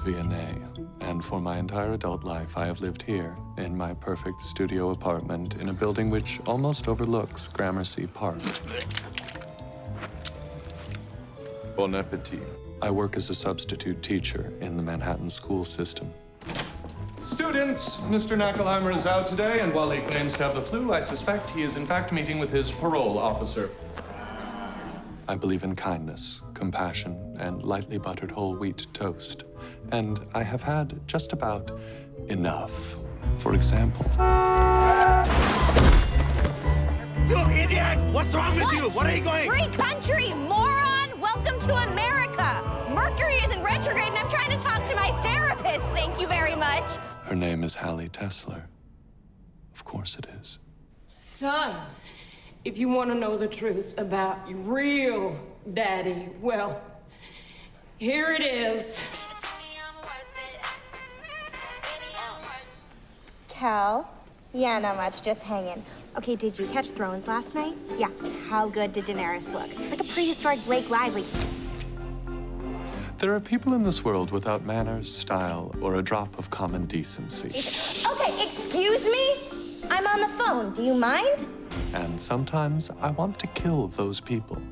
Vionnet, and for my entire adult life, I have lived here in my perfect studio apartment in a building which almost overlooks Gramercy Park. Bon appetit. I work as a substitute teacher in the Manhattan school system. Students, Mr. Knackelheimer is out today, and while he claims to have the flu, I suspect he is in fact meeting with his parole officer. I believe in kindness, compassion, and lightly buttered whole wheat toast. And I have had just about enough. For example... You idiot! What's wrong with you? What are you going? Free country, moron! Welcome to America! Mercury is in retrograde and I'm trying to talk to my therapist, thank you very much. Her name is Hallie Tesler. Of course it is. Son, if you want to know the truth about your real daddy, well, here it is. Cal? Yeah, not much, just hanging. Okay, did you catch Thrones last night? Yeah, how good did Daenerys look? It's like a prehistoric Blake Lively. There are people in this world without manners, style, or a drop of common decency. Okay, excuse me? I'm on the phone, do you mind? And sometimes I want to kill those people.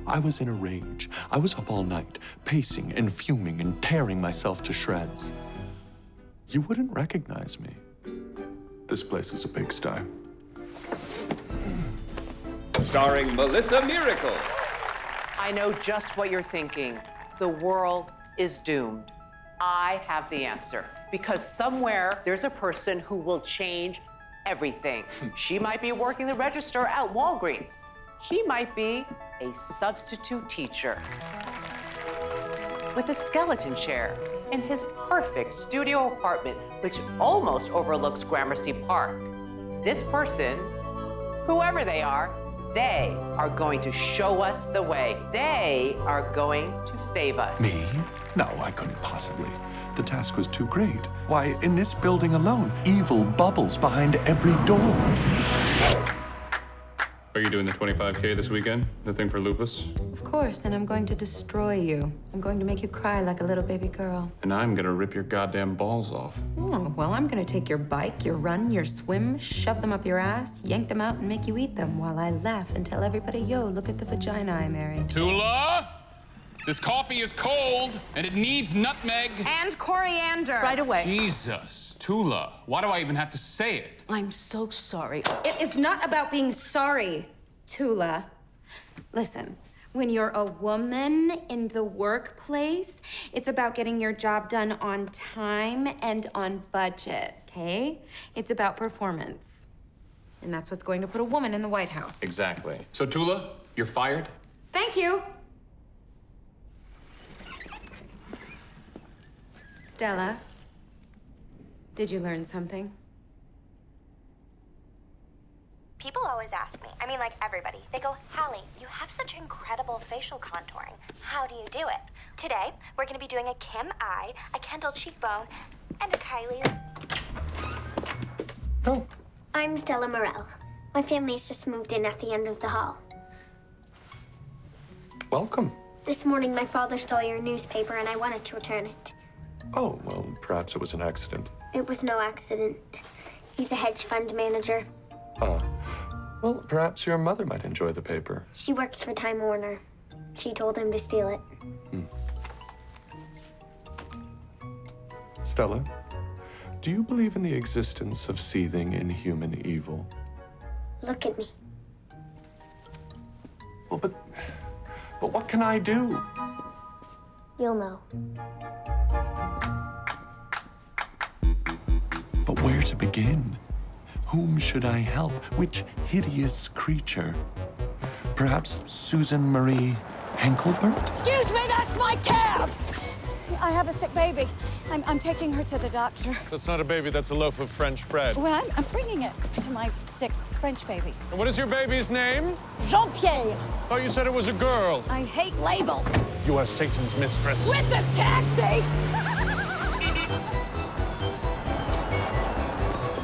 I was in a rage. I was up all night, pacing and fuming and tearing myself to shreds. You wouldn't recognize me. This place is a pigsty. Starring Melissa Miracle. I know just what you're thinking. The world is doomed. I have the answer. Because somewhere there's a person who will change everything. She might be working the register at Walgreens. He might be a substitute teacher with a skeleton chair in his perfect studio apartment, which almost overlooks Gramercy Park. This person, whoever they are going to show us the way. They are going to save us. Me? No, I couldn't possibly. The task was too great. Why, in this building alone, evil bubbles behind every door. Are you doing the 25K this weekend? The thing for lupus? Of course, and I'm going to destroy you. I'm going to make you cry like a little baby girl. And I'm gonna rip your goddamn balls off. Oh, well, I'm gonna take your bike, your run, your swim, shove them up your ass, yank them out, and make you eat them while I laugh and tell everybody, yo, look at the vagina I married. Tula! This coffee is cold, and it needs nutmeg. And coriander. Right away. Jesus, Tula, why do I even have to say it? I'm so sorry. It is not about being sorry, Tula. Listen, when you're a woman in the workplace, it's about getting your job done on time and on budget, okay? It's about performance. And that's what's going to put a woman in the White House. Exactly. So, Tula, you're fired? Thank you. Stella, did you learn something? People always ask me, I mean like everybody, they go, Hallie, you have such incredible facial contouring. How do you do it? Today, we're gonna be doing a Kim eye, a Kendall cheekbone, and a Kylie. Oh. I'm Stella Morelle. My family's just moved in at the end of the hall. Welcome. This morning, my father stole your newspaper and I wanted to return it. Oh, well, perhaps it was an accident. It was no accident. He's a hedge fund manager. Well, perhaps your mother might enjoy the paper. She works for Time Warner. She told him to steal it. Stella, do you believe in the existence of seething inhuman evil? Look at me. Well, but what can I do? You'll know. But where to begin? Whom should I help? Which hideous creature? Perhaps Susan Marie Henkelbert? Excuse me, that's my cab! I have a sick baby. I'm taking her to the doctor. That's not a baby, that's a loaf of French bread. Well, I'm bringing it to my sick French baby. And what is your baby's name? Jean-Pierre. Oh, you said it was a girl. I hate labels. You are Satan's mistress. With the taxi!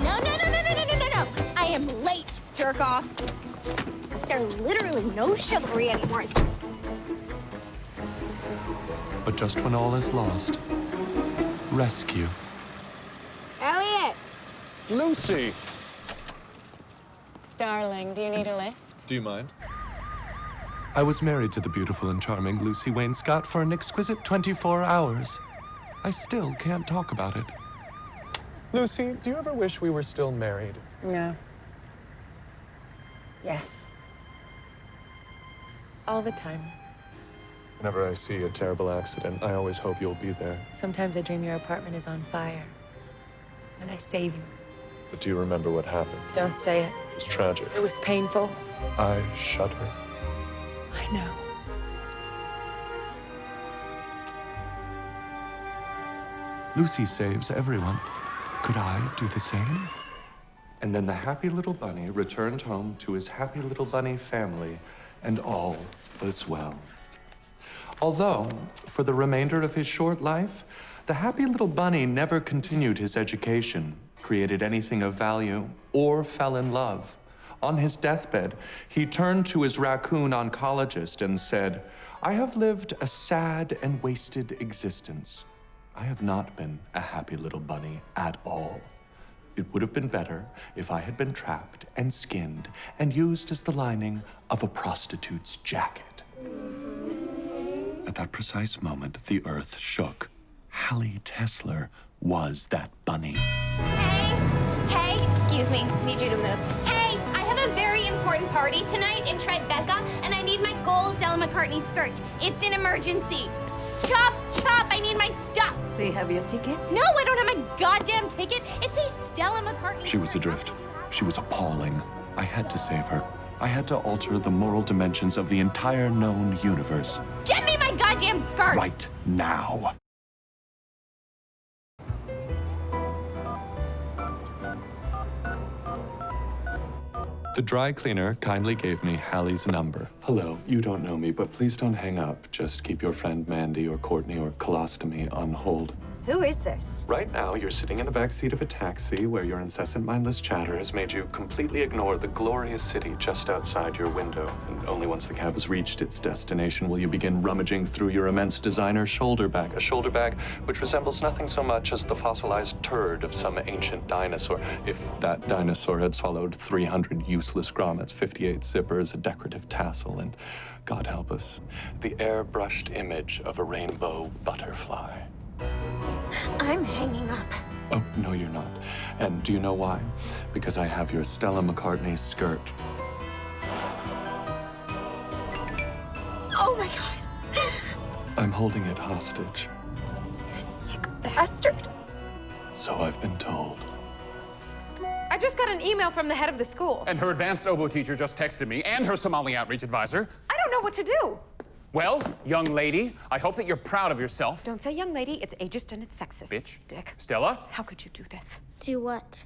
No. I am late, jerk off. There's literally no chivalry anymore. But just when all is lost, rescue. Elyot! Lucy! Darling, do you need a lift? Do you mind? I was married to the beautiful and charming Lucy Wainscott for an exquisite 24 hours. I still can't talk about it. Lucy, do you ever wish we were still married? No. Yes. All the time. Whenever I see a terrible accident, I always hope you'll be there. Sometimes I dream your apartment is on fire, and I save you. But do you remember what happened? Don't say it. It was tragic. It was painful. I shudder. I know. Lucy saves everyone. Could I do the same? And then the happy little bunny returned home to his happy little bunny family, and all was well. Although, for the remainder of his short life, the happy little bunny never continued his education, created anything of value, or fell in love. On his deathbed, he turned to his raccoon oncologist and said, "I have lived a sad and wasted existence. I have not been a happy little bunny at all. It would have been better if I had been trapped and skinned and used as the lining of a prostitute's jacket." At that precise moment, the earth shook. Hallie Tesler was that bunny. Hey, excuse me. Need you to move. Hey, I have a very important party tonight in Tribeca, and I need my gold Stella McCartney skirt. It's an emergency. Chop, chop, I need my stuff. They have your ticket? No, I don't have my goddamn ticket. It's a Stella McCartney She was adrift. She was appalling. I had to save her. I had to alter the moral dimensions of the entire known universe. Get me my goddamn skirt! Right now. The dry cleaner kindly gave me Hallie's number. Hello, you don't know me, but please don't hang up. Just keep your friend Mandy or Courtney or Colostomy on hold. Who is this? Right now, you're sitting in the back seat of a taxi where your incessant mindless chatter has made you completely ignore the glorious city just outside your window. And only once the cab has reached its destination will you begin rummaging through your immense designer shoulder bag. A shoulder bag which resembles nothing so much as the fossilized turd of some ancient dinosaur. If that dinosaur had swallowed 300 useless grommets, 58 zippers, a decorative tassel, and, God help us, the airbrushed image of a rainbow butterfly. I'm hanging up. Oh, no, you're not. And do you know why? Because I have your Stella McCartney skirt. Oh my God. I'm holding it hostage. You're sick bastard. So I've been told. I just got an email from the head of the school. And her advanced oboe teacher just texted me, and her Somali outreach advisor. I don't know what to do. Well, young lady, I hope that you're proud of yourself. Don't say young lady. It's ageist and it's sexist. Bitch. Dick. Stella? How could you do this? Do what?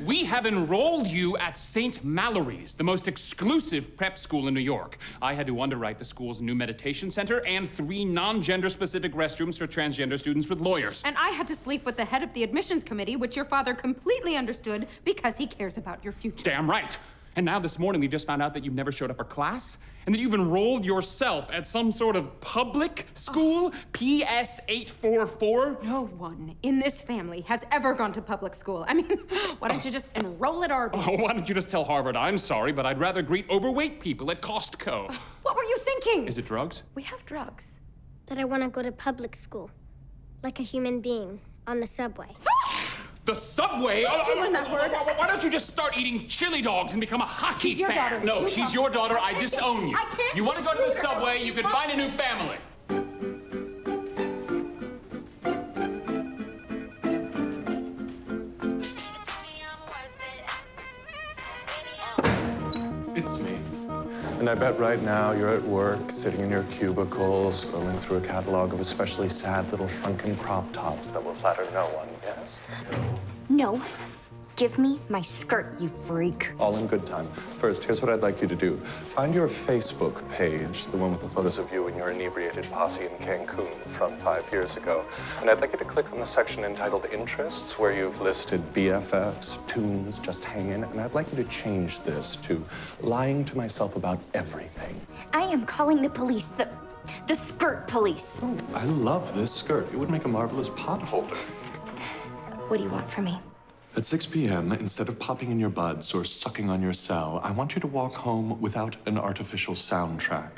We have enrolled you at St. Mallory's, the most exclusive prep school in New York. I had to underwrite the school's new meditation center and 3 non-gender specific restrooms for transgender students with lawyers. And I had to sleep with the head of the admissions committee, which your father completely understood because he cares about your future. Damn right. And now this morning we've just found out that you've never showed up for class and that you've enrolled yourself at some sort of public school, PS 844. No one in this family has ever gone to public school. I mean, why don't you just enroll at Arby's? Oh, why don't you just tell Harvard, I'm sorry, but I'd rather greet overweight people at Costco. What were you thinking? Is it drugs? We have drugs. That I want to go to public school. Like a human being on the subway. The subway? doing that word. Why don't you just start eating chili dogs and become a hockey She's your fan? daughter. No, You she's don't. your daughter. I disown you. I can't You want to go to the do that. subway, you can find a new family. It's me. And I bet right now you're at work, sitting in your cubicle, scrolling through a catalog of especially sad little shrunken crop tops that will flatter no one, yes? No. Give me my skirt, you freak. All in good time. First, here's what I'd like you to do. Find your Facebook page, the one with the photos of you and your inebriated posse in Cancun from 5 years ago. And I'd like you to click on the section entitled Interests, where you've listed BFFs, tunes, just hanging. And I'd like you to change this to lying to myself about everything. I am calling the police, the skirt police. Oh, I love this skirt. It would make a marvelous pot holder. What do you want from me? At 6 p.m., instead of popping in your buds or sucking on your cell, I want you to walk home without an artificial soundtrack.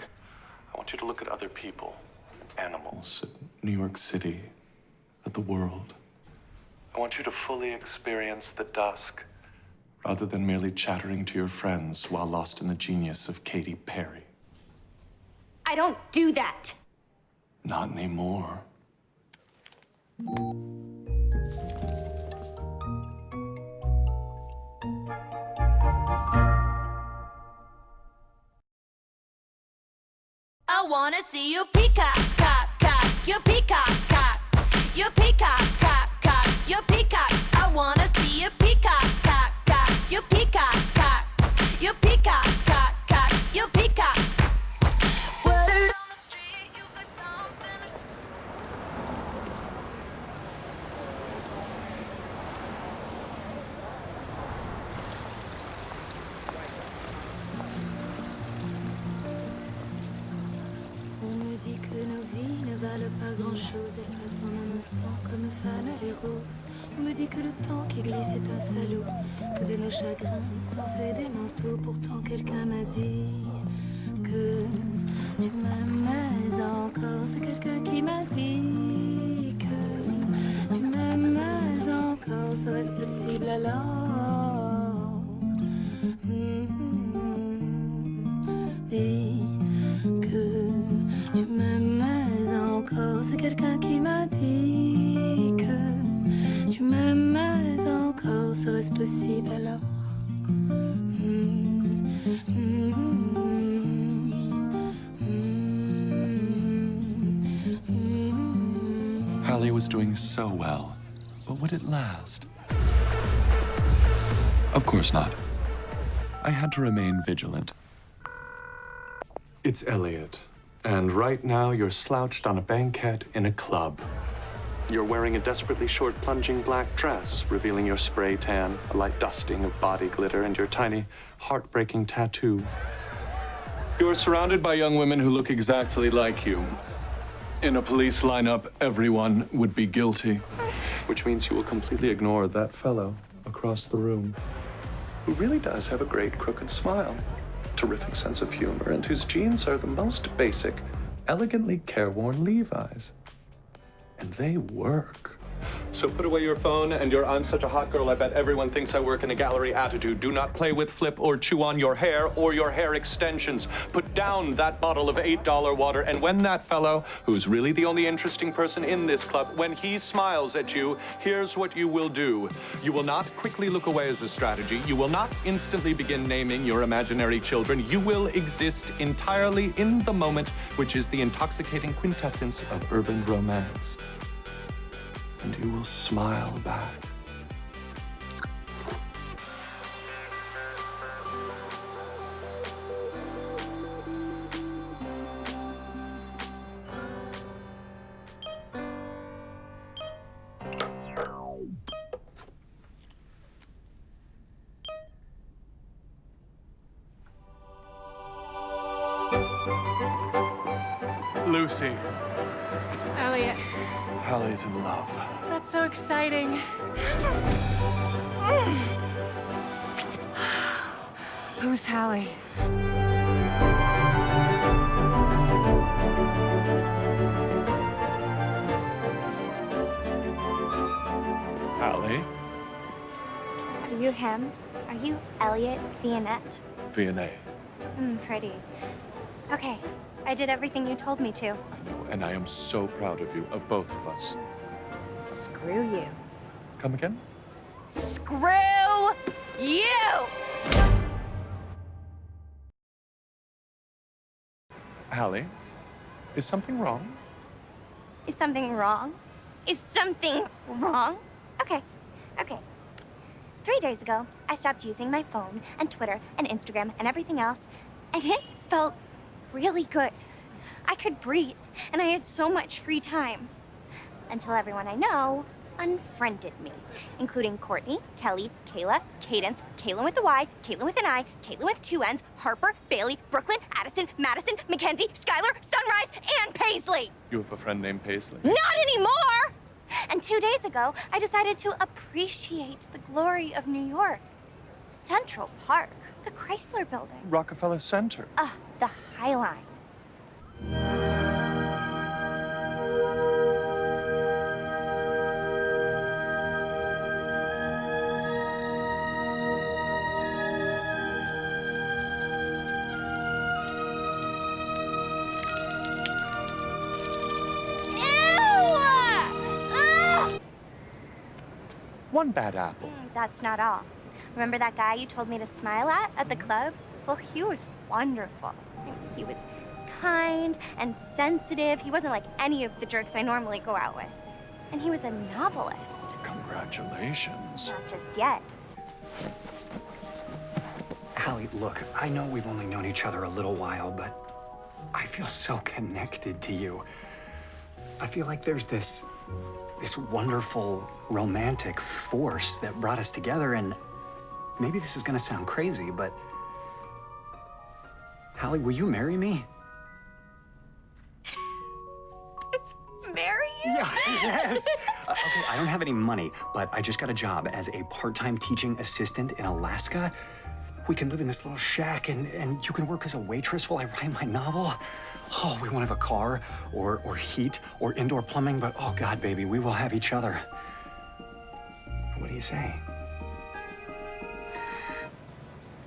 I want you to look at other people, animals, at New York City, at the world. I want you to fully experience the dusk, rather than merely chattering to your friends while lost in the genius of Katy Perry. I don't do that. Not anymore. I wanna see you peacock, cock, cock, you peacock, cock, you peacock, cock, cock, you peacock. I wanna see you peacock, cock, cock, you peacock, cock, you peacock, cock, cock, you peacock. Word on the street, you got something. On me dit que nos vies ne valent pas grand-chose, elles passent en un instant comme fanent les roses. On me dit que le temps qui glisse est un salaud, que de nos chagrins s'en fait des manteaux. Pourtant quelqu'un m'a dit que tu m'aimais encore. C'est quelqu'un qui m'a dit que tu m'aimais encore. Serait-ce possible alors? Dis que tu m'aimais encore. C'est quelqu'un qui m'a dit que tu m'aimais encore. Serait-ce possible alors? Hallie was doing so well, but would it last? Of course not. I had to remain vigilant. It's Elyot, and right now you're slouched on a banquette in a club. You're wearing a desperately short, plunging black dress, revealing your spray tan, a light dusting of body glitter, and your tiny, heartbreaking tattoo. You're surrounded by young women who look exactly like you. In a police lineup, everyone would be guilty, which means you will completely ignore that fellow across the room, who really does have a great crooked smile, terrific sense of humor, and whose jeans are the most basic, elegantly careworn Levi's. And they work. So put away your phone and your "I'm such a hot girl, I bet everyone thinks I work in a gallery" attitude. Do not play with, flip, or chew on your hair or your hair extensions. Put down that bottle of $8 water, and when that fellow, who's really the only interesting person in this club, when he smiles at you, here's what you will do. You will not quickly look away as a strategy. You will not instantly begin naming your imaginary children. You will exist entirely in the moment, which is the intoxicating quintessence of urban romance. And you will smile back. Lucy. Elyot. Hallie's in love. That's so exciting. Who's Hallie? Hallie? Are you him? Are you Elyot Vionnet? Vionnet. Pretty. Okay, I did everything you told me to. I know, and I am so proud of you, of both of us. Screw you. Come again? Screw you! Hallie, is something wrong? Is something wrong? Is something wrong? Okay. 3 days ago, I stopped using my phone and Twitter and Instagram and everything else, and it felt really good. I could breathe, and I had so much free time. Until everyone I know unfriended me, including Courtney, Kelly, Kayla, Cadence, Kaylin with a Y, Caitlin with an I, Caitlin with 2 N's, Harper, Bailey, Brooklyn, Addison, Madison, Mackenzie, Skylar, Sunrise, and Paisley. You have a friend named Paisley? Not anymore! And 2 days ago, I decided to appreciate the glory of New York. Central Park, the Chrysler Building. Rockefeller Center. The High Line. One bad apple. That's not all. Remember that guy you told me to smile at the club? Well, he was wonderful. He was kind and sensitive. He wasn't like any of the jerks I normally go out with. And he was a novelist. Congratulations. Not just yet. Hallie, look, I know we've only known each other a little while, but I feel so connected to you. I feel like there's this wonderful romantic force that brought us together, and maybe this is gonna sound crazy, but Hallie, will you marry me? Marry you? Yeah, yes. Okay, I don't have any money, but I just got a job as a part-time teaching assistant in Alaska. We can live in this little shack, and you can work as a waitress while I write my novel. Oh, we won't have a car, or heat, or indoor plumbing, but oh God, baby, we will have each other. What do you say?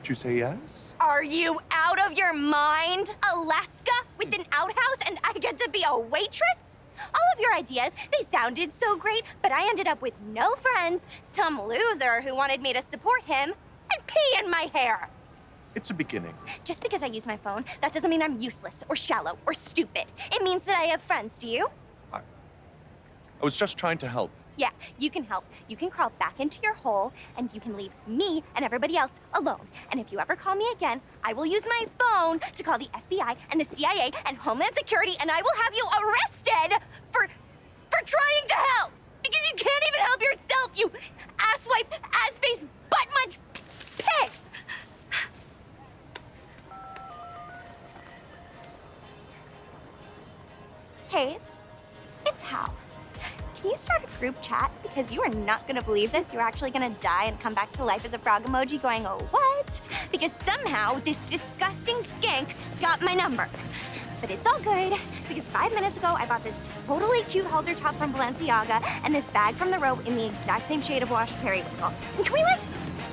Did you say yes? Are you out of your mind? Alaska with an outhouse and I get to be a waitress? All of your ideas, they sounded so great, but I ended up with no friends, some loser who wanted me to support him, and pee in my hair. It's a beginning. Just because I use my phone, that doesn't mean I'm useless or shallow or stupid. It means that I have friends, do you? I was just trying to help. Yeah, you can help. You can crawl back into your hole, and you can leave me and everybody else alone. And if you ever call me again, I will use my phone to call the FBI and the CIA and Homeland Security, and I will have you arrested for trying to help. Because you can't even help yourself, you asswipe, ass-face, butt-munch pig! Hey, it's Hal. Can you start a group chat? Because you are not gonna believe this. You're actually gonna die and come back to life as a frog emoji going, oh, what? Because somehow this disgusting skink got my number. But it's all good, because 5 minutes ago, I bought this totally cute halter top from Balenciaga and this bag from the row in the exact same shade of washed periwinkle. And can we,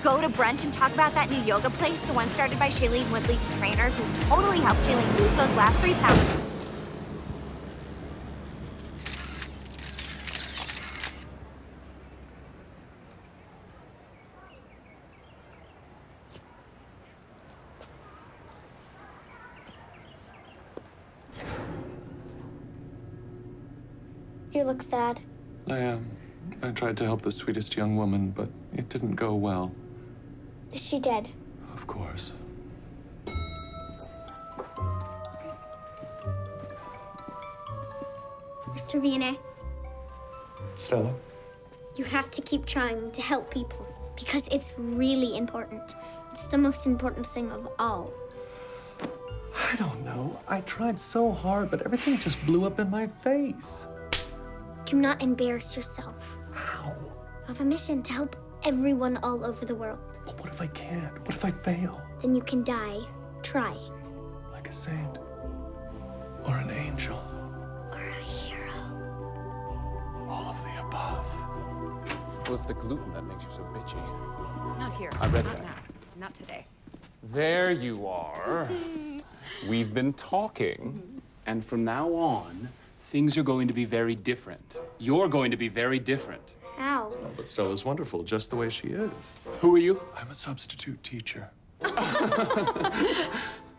go to brunch and talk about that new yoga place, the one started by Shailene Woodley's trainer, who totally helped Shailene lose those last 3 pounds? You look sad. I am. I tried to help the sweetest young woman, but it didn't go well. Is she dead? Of course. Mr. Vionnet, Stella? you have to keep trying to help people because it's really important. It's the most important thing of all. I don't know. I tried so hard, but everything just blew up in my face. Do not embarrass yourself. How? You have a mission to help everyone all over the world. But what if I can't? What if I fail? Then you can die trying. Like a saint. Or an angel. Or a hero. All of the above. Well, it's the gluten that makes you so bitchy. Not here. I read Not that. now. Not today. There you are. We've been talking, and from now on, things are going to be very different. You're going to be very different. How? Oh, but Stella's wonderful, just the way she is. Who are you? I'm a substitute teacher.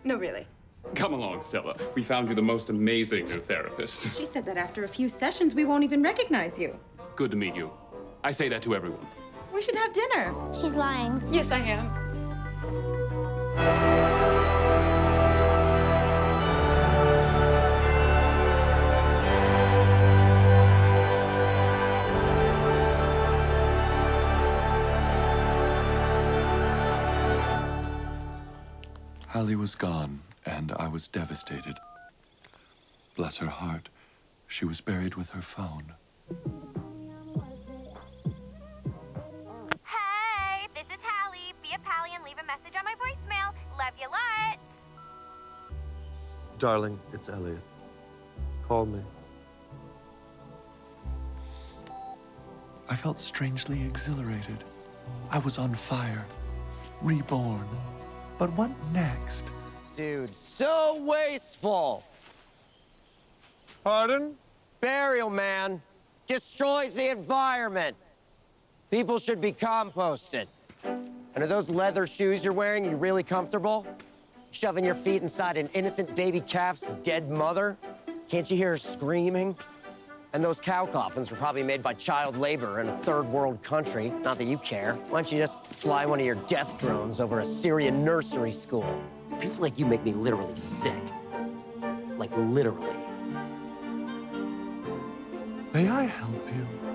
No, really. Come along, Stella. We found you the most amazing new therapist. She said that after a few sessions, we won't even recognize you. Good to meet you. I say that to everyone. We should have dinner. She's lying. Yes, I am. Hallie was gone, and I was devastated. Bless her heart, she was buried with her phone. Darling, it's Elyot. Call me. I felt strangely exhilarated. I was on fire, reborn. But what next? Dude, so wasteful. Pardon? Burial, man. Destroys the environment. People should be composted. And are those leather shoes you're wearing you really comfortable? Shoving your feet inside an innocent baby calf's dead mother? Can't you hear her screaming? And those cow coffins were probably made by child labor in a third world country. Not that you care. Why don't you just fly one of your death drones over a Syrian nursery school? People like you make me literally sick. Like, literally. May I help you?